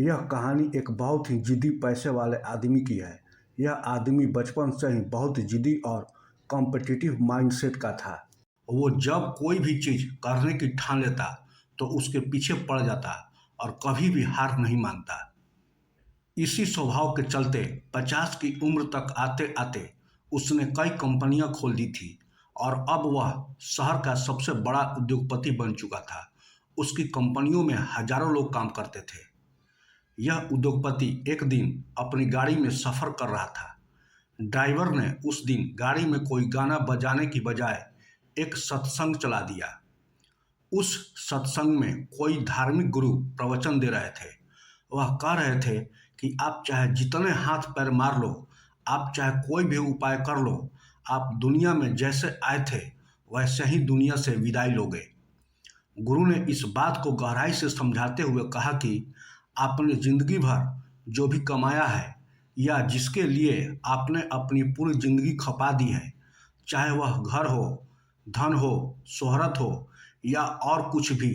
यह कहानी एक बहुत ही जिद्दी पैसे वाले आदमी की है। यह आदमी बचपन से ही बहुत जिद्दी और कॉम्पिटिटिव माइंडसेट का था। वो जब कोई भी चीज़ करने की ठान लेता तो उसके पीछे पड़ जाता और कभी भी हार नहीं मानता। इसी स्वभाव के चलते 50 की उम्र तक आते आते उसने कई कंपनियां खोल दी थी और अब वह शहर का सबसे बड़ा उद्योगपति बन चुका था। उसकी कंपनियों में हजारों लोग काम करते थे। यह उद्योगपति एक दिन अपनी गाड़ी में सफ़र कर रहा था। ड्राइवर ने उस दिन गाड़ी में कोई गाना बजाने की बजाय एक सत्संग चला दिया। उस सत्संग में कोई धार्मिक गुरु प्रवचन दे रहे थे। वह कह रहे थे कि आप चाहे जितने हाथ पैर मार लो, आप चाहे कोई भी उपाय कर लो, आप दुनिया में जैसे आए थे वैसे ही दुनिया से विदाई लोगे। गुरु ने इस बात को गहराई से समझाते हुए कहा कि आपने जिंदगी भर जो भी कमाया है या जिसके लिए आपने अपनी पूरी जिंदगी खपा दी है, चाहे वह घर हो, धन हो, शोहरत हो या और कुछ भी,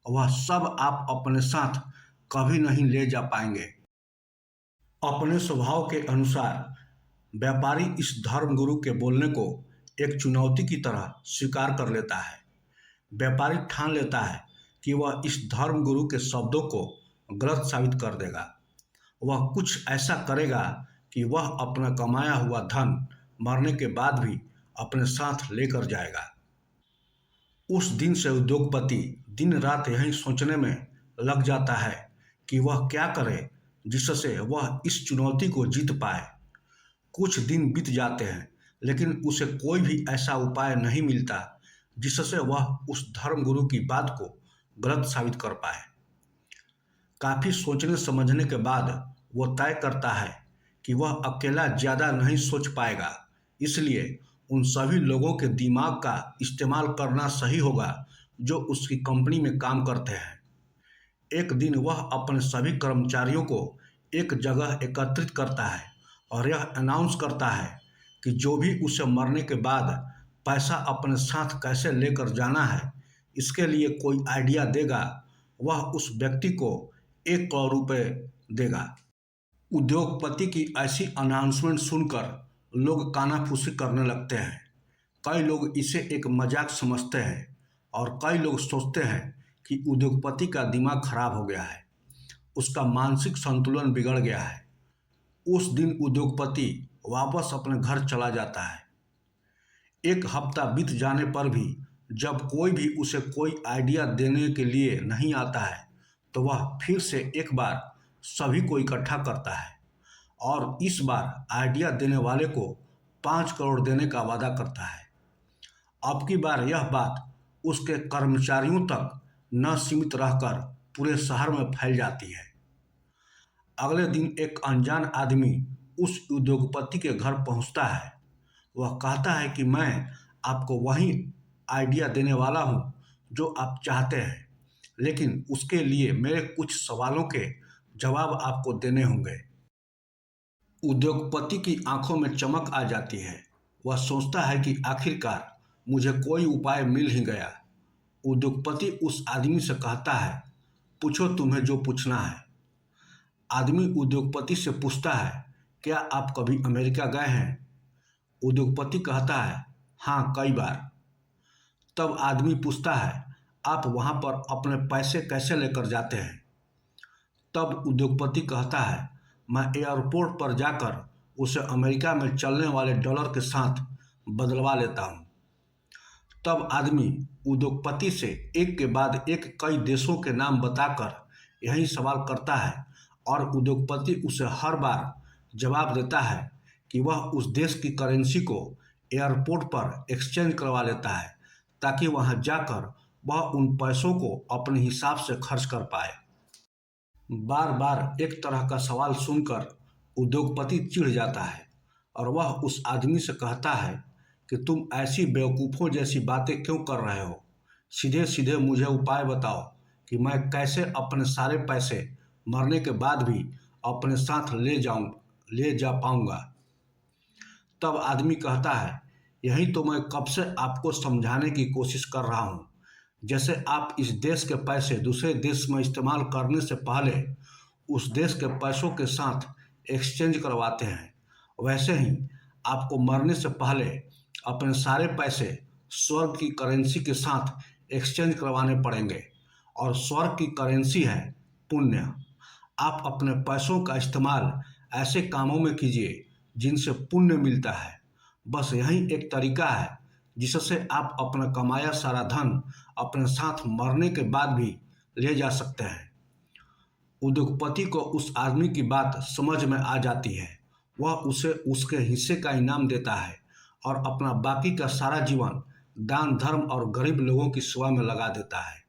वह सब आप अपने साथ कभी नहीं ले जा पाएंगे। अपने स्वभाव के अनुसार व्यापारी इस धर्मगुरु के बोलने को एक चुनौती की तरह स्वीकार कर लेता है। व्यापारी ठान लेता है कि वह इस धर्मगुरु के शब्दों को गलत साबित कर देगा। वह कुछ ऐसा करेगा कि वह अपना कमाया हुआ धन मरने के बाद भी अपने साथ लेकर जाएगा। उस दिन से उद्योगपति दिन रात यही सोचने में लग जाता है कि वह क्या करे जिससे वह इस चुनौती को जीत पाए। कुछ दिन बीत जाते हैं लेकिन उसे कोई भी ऐसा उपाय नहीं मिलता जिससे वह उस धर्मगुरु की बात को गलत साबित कर पाए। काफ़ी सोचने समझने के बाद वो तय करता है कि वह अकेला ज़्यादा नहीं सोच पाएगा, इसलिए उन सभी लोगों के दिमाग का इस्तेमाल करना सही होगा जो उसकी कंपनी में काम करते हैं। एक दिन वह अपने सभी कर्मचारियों को एक जगह एकत्रित करता है और यह अनाउंस करता है कि जो भी उसे मरने के बाद पैसा अपने साथ कैसे लेकर जाना है, इसके लिए कोई आइडिया देगा, वह उस व्यक्ति को 1 करोड़ रुपए देगा। उद्योगपति की ऐसी अनाउंसमेंट सुनकर लोग कानाफूसी करने लगते हैं। कई लोग इसे एक मजाक समझते हैं और कई लोग सोचते हैं कि उद्योगपति का दिमाग खराब हो गया है, उसका मानसिक संतुलन बिगड़ गया है। उस दिन उद्योगपति वापस अपने घर चला जाता है। 1 हफ्ता बीत जाने पर भी जब कोई भी उसे कोई आइडिया देने के लिए नहीं आता है तो वह फिर से एक बार सभी को इकट्ठा करता है और इस बार आइडिया देने वाले को 5 करोड़ देने का वादा करता है। अब की बार यह बात उसके कर्मचारियों तक न सीमित रहकर पूरे शहर में फैल जाती है। अगले दिन एक अनजान आदमी उस उद्योगपति के घर पहुंचता है। वह कहता है कि मैं आपको वही आइडिया देने वाला हूं जो आप चाहते हैं, लेकिन उसके लिए मेरे कुछ सवालों के जवाब आपको देने होंगे। उद्योगपति की आंखों में चमक आ जाती है। वह सोचता है कि आखिरकार मुझे कोई उपाय मिल ही गया। उद्योगपति उस आदमी से कहता है, पूछो तुम्हें जो पूछना है। आदमी उद्योगपति से पूछता है, क्या आप कभी अमेरिका गए हैं? उद्योगपति कहता है, हाँ, कई बार। तब आदमी पूछता है, आप वहाँ पर अपने पैसे कैसे लेकर जाते हैं? तब उद्योगपति कहता है, मैं एयरपोर्ट पर जाकर उसे अमेरिका में चलने वाले डॉलर के साथ बदलवा लेता हूँ। तब आदमी उद्योगपति से एक के बाद एक कई देशों के नाम बताकर यही सवाल करता है और उद्योगपति उसे हर बार जवाब देता है कि वह उस देश की करेंसी को एयरपोर्ट पर एक्सचेंज करवा लेता है ताकि वहां जाकर वह उन पैसों को अपने हिसाब से खर्च कर पाए। बार बार एक तरह का सवाल सुनकर उद्योगपति चिढ़ जाता है और वह उस आदमी से कहता है कि तुम ऐसी बेवकूफ़ों जैसी बातें क्यों कर रहे हो? सीधे सीधे मुझे उपाय बताओ कि मैं कैसे अपने सारे पैसे मरने के बाद भी अपने साथ ले जा पाऊंगा। तब आदमी कहता है, यही तो मैं कब से आपको समझाने की कोशिश कर रहा हूँ। जैसे आप इस देश के पैसे दूसरे देश में इस्तेमाल करने से पहले उस देश के पैसों के साथ एक्सचेंज करवाते हैं, वैसे ही आपको मरने से पहले अपने सारे पैसे स्वर्ग की करेंसी के साथ एक्सचेंज करवाने पड़ेंगे। और स्वर्ग की करेंसी है पुण्य। आप अपने पैसों का इस्तेमाल ऐसे कामों में कीजिए जिनसे पुण्य मिलता है। बस यही एक तरीका है जिससे आप अपना कमाया सारा धन अपने साथ मरने के बाद भी ले जा सकते हैं। उद्योगपति को उस आदमी की बात समझ में आ जाती है। वह उसे उसके हिस्से का इनाम देता है और अपना बाकी का सारा जीवन दान धर्म और गरीब लोगों की सेवा में लगा देता है।